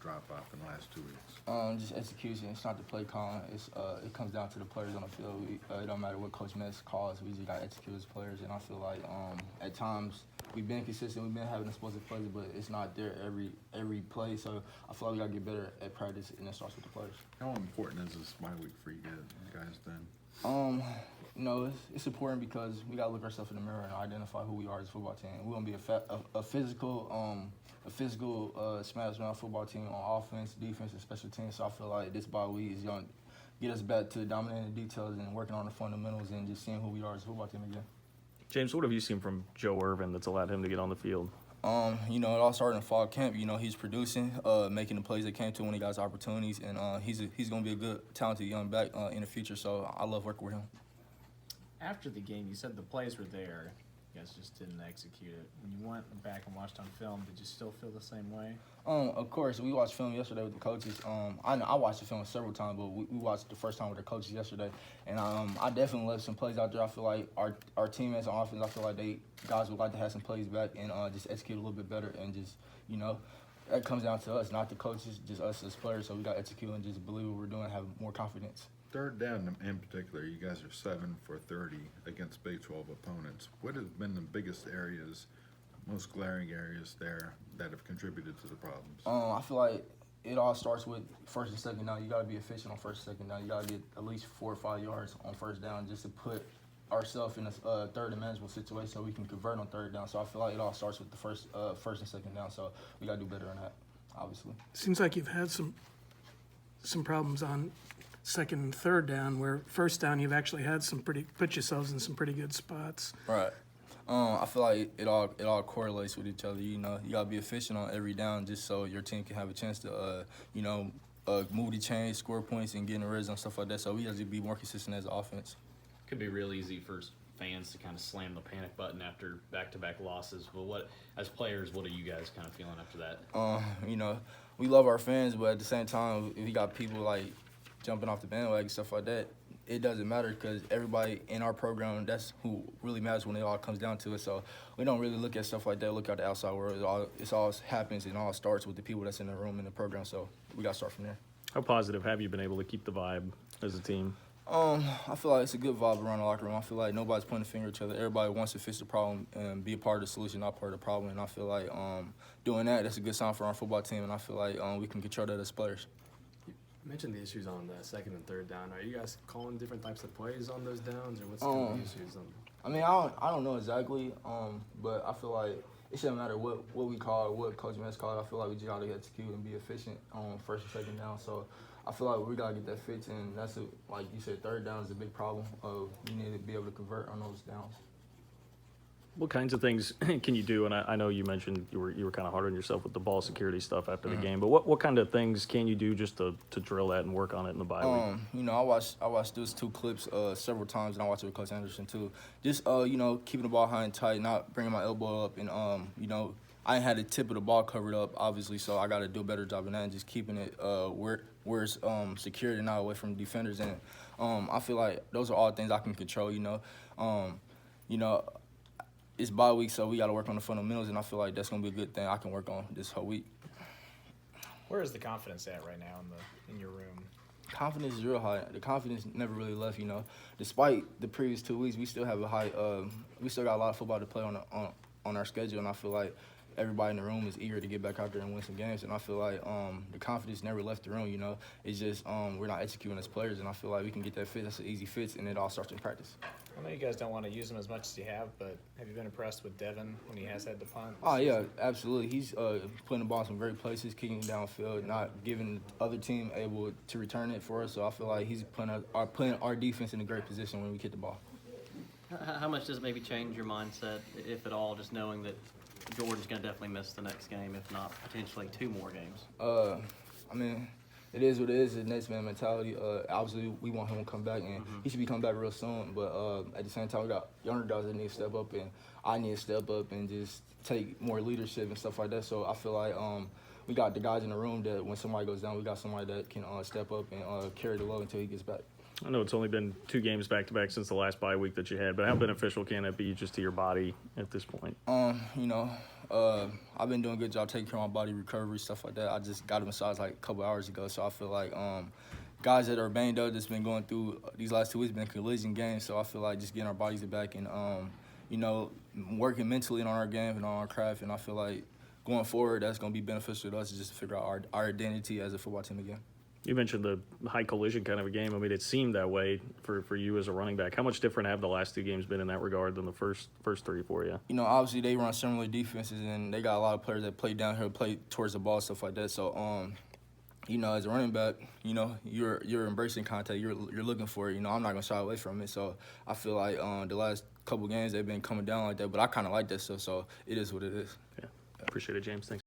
drop-off in the last 2 weeks? Just execution. It's not the play calling. It comes down to the players on the field. It don't matter what Coach Mess calls. We just got to execute as players. And I feel like at times we've been consistent. We've been having explosive plays, but it's not there every play. So I feel like we got to get better at practice, and it starts with the players. How important is this bye week for you guys then? It's important because we got to look ourselves in the mirror and identify who we are as a football team. We want to be a physical smash mouth football team on offense, defense, and special teams. So I feel like this bye week is going to get us back to dominating the details and working on the fundamentals and just seeing who we are as a football team again. James, what have you seen from Joe Irvin that's allowed him to get on the field? It all started in fall camp. He's producing, making the plays that came to when he got his opportunities, and he's going to be a good, talented young back in the future. So I love working with him. After the game, you said the plays were there. You guys just didn't execute it. When you went back and watched on film, did you still feel the same way? Of course, we watched film yesterday with the coaches. I watched the film several times, but we watched the first time with the coaches yesterday. And I definitely left some plays out there. I feel like our teammates on offense, I feel like guys would like to have some plays back and just execute a little bit better. And just, that comes down to us, not the coaches, just us as players. So we got to execute and just believe what we're doing, have more confidence. Third down in particular, you guys are 7 for 30 against Big 12 opponents. What have been the biggest areas, most glaring areas there that have contributed to the problems? I feel like it all starts with first and second down. You got to be efficient on first and second down. You got to get at least 4 or 5 yards on first down just to put ourselves in a third and manageable situation so we can convert on third down. So I feel like it all starts with the first and second down. So we got to do better on that, obviously. Seems like you've had some problems on second and third down, where first down you've actually had put yourselves in some pretty good spots. Right. I feel like it all correlates with each other. You gotta be efficient on every down just so your team can have a chance to move the chain, score points, and get in the red zone, stuff like that. So we have to be more consistent as an offense. Could be real easy for fans to kind of slam the panic button after back-to-back losses. But as players, what are you guys kind of feeling after that? We love our fans, but at the same time, if we got people like jumping off the bandwagon, stuff like that, it doesn't matter because everybody in our program, that's who really matters when it all comes down to it. So we don't really look at stuff like that, look at the outside world. It all happens and all starts with the people that's in the room in the program. So we got to start from there. How positive have you been able to keep the vibe as a team? I feel like it's a good vibe around the locker room. I feel like nobody's pointing a finger at each other. Everybody wants to fix the problem and be a part of the solution, not part of the problem. And I feel like doing that's a good sign for our football team. And I feel like we can control that as players. You mentioned the issues on the second and third down. Are you guys calling different types of plays on those downs, or what's kind of the issues on? I mean, I don't know exactly, but I feel like it shouldn't matter what we call it, what Coach Mess called. I feel like we just got to execute and be efficient on first and second down. So I feel like we got to get that fixed, and that's like you said, third down is a big problem. You need to be able to convert on those downs. What kinds of things can you do? And I know you mentioned you were kind of hard on yourself with the ball security stuff after the game, but what kind of things can you do just to drill that and work on it in the bye week? I watched those 2 clips several times, and I watched it with Coach Anderson too. Just keeping the ball high and tight, not bringing my elbow up, and I had the tip of the ball covered up, obviously, so I got to do a better job of that and just keeping it where it's secured and not away from defenders. And I feel like those are all things I can control. It's bye week, so we got to work on the fundamentals, and I feel like that's going to be a good thing I can work on this whole week. Where is the confidence at right now in your room? Confidence is real high. The confidence never really left, Despite the previous 2 weeks, we still have we still got a lot of football to play on our schedule, and I feel like everybody in the room is eager to get back out there and win some games, and I feel like the confidence never left the room, It's just we're not executing as players, and I feel like we can get that fit. That's an easy fit, and it all starts in practice. I know you guys don't want to use him as much as you have, but have you been impressed with Devin when he has had to punt? Oh, yeah, absolutely. He's putting the ball in some great places, kicking it downfield, not giving the other team able to return it for us, so I feel like he's putting our defense in a great position when we kick the ball. How much does it maybe change your mindset, if at all, just knowing that Jordan's going to definitely miss the next game, if not potentially 2 more games? I mean, it is what it is. It's next man mentality. Obviously, we want him to come back, and he should be coming back real soon. But at the same time, we got younger guys that need to step up, and I need to step up and just take more leadership and stuff like that. So I feel like we got the guys in the room that when somebody goes down, we got somebody that can step up and carry the load until he gets back. I know it's only been 2 games back-to-back since the last bye week that you had, but how beneficial can it be just to your body at this point? You know, I've been doing a good job taking care of my body, recovery, stuff like that. I just got a massage like a couple hours ago, so I feel like guys that are banged up that's been going through these last 2 weeks been collision games, so I feel like just getting our bodies back and you know, working mentally on our game and on our craft, and I feel like going forward that's going to be beneficial to us just to figure out our identity as a football team again. You mentioned the high collision kind of a game. I mean, it seemed that way for you as a running back. How much different have the last 2 games been in that regard than the first 3 for you? You know, obviously they run similar defenses, and they got a lot of players that play downhill, play towards the ball, stuff like that. So, you know, as a running back, you know, you're embracing contact. You're looking for it. You know, I'm not gonna shy away from it. So I feel like the last couple games they've been coming down like that, but I kind of like that stuff. So it is what it is. Yeah, appreciate it, James. Thanks.